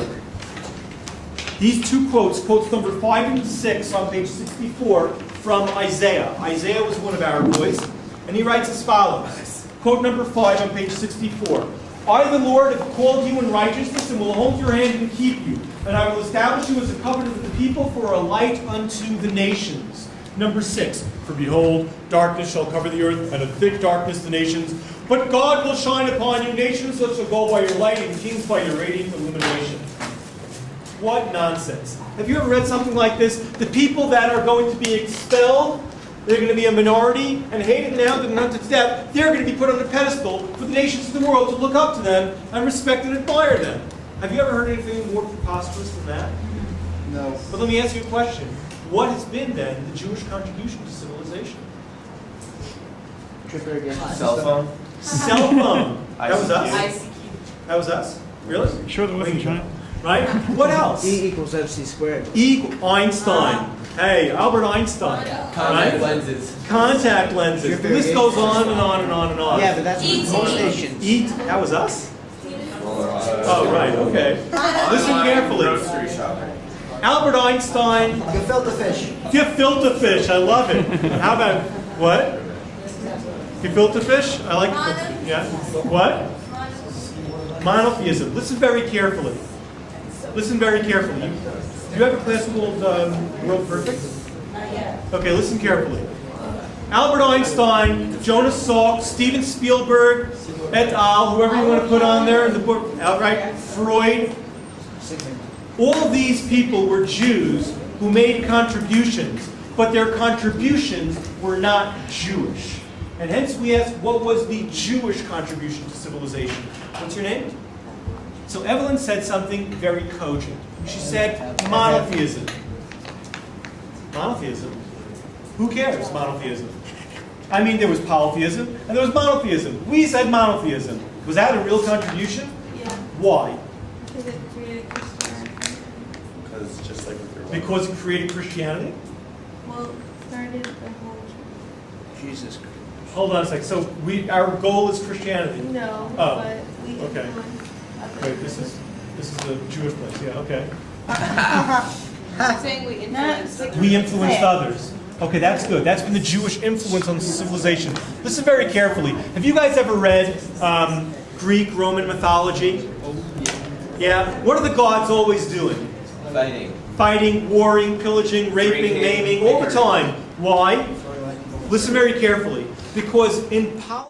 These 2 quotes, quotes number 5 and 6 on page 64 from Isaiah. Isaiah was one of our boys, and he writes as follows. Quote number 5 on page 64. I, the Lord, have called you in righteousness and will hold your hand and keep you. And I will establish you as a covenant with the people for a light unto the nations. Number 6. For behold, darkness shall cover the earth, and a thick darkness the nations. But God will shine upon you. Nations shall go by your light, and kings by your radiant illumination. What nonsense. Have you ever read something like this? The people that are going to be expelled, they're going to be a minority and hated and hounded and hunted to death. They're going to be put on a pedestal for the nations of the world to look up to them and respect and admire them. Have you ever heard anything more preposterous than that? No. But let me ask you a question. What has been then the Jewish contribution to civilization? Cell phone. Cell phone. That was us? ICQ. That was us? Really? Sure, there wasn't China. Right? What else? E equals MC squared. Einstein. Hey, Albert Einstein. Contact lenses. Contact lenses. The list goes on and on and on and on. Yeah, but that's most nations. That was us? Oh, right, okay. Listen carefully. Grocery shopping. Albert Einstein. Gefilte fish. Gefilte fish. I love it. How about, what? Gefilte fish? I like it. Yeah. What? Monotheism. Listen very carefully. Listen very carefully. Do you have a class called World Perfect? Okay, listen carefully. Albert Einstein, Jonas Salk, Steven Spielberg, et al., whoever you want to put on there in the book, outright, Freud. All of these people were Jews who made contributions, but their contributions were not Jewish. And hence we ask, what was the Jewish contribution to civilization? What's your name? So Evelyn said something very cogent. She said monotheism. Monotheism? Who cares, monotheism? I mean, there was polytheism and there was monotheism. We said monotheism. Was that a real contribution? Yeah. Why? Because it created Christianity. Because just like with your wife. Because it created Christianity? Well, it started the whole Jesus. Hold on a second. So our goal is Christianity. No, Oh, but we okay. influence others. Wait, this is the Jewish place. Yeah, okay. I'm saying we influence. We influenced others. Okay, that's good. That's been the Jewish influence on civilization. Listen very carefully. Have you guys ever read Greek, Roman mythology? Yeah. What are the gods always doing? Fighting, warring, pillaging, raping, maiming, all the time. Why? Listen very carefully. Because in politics,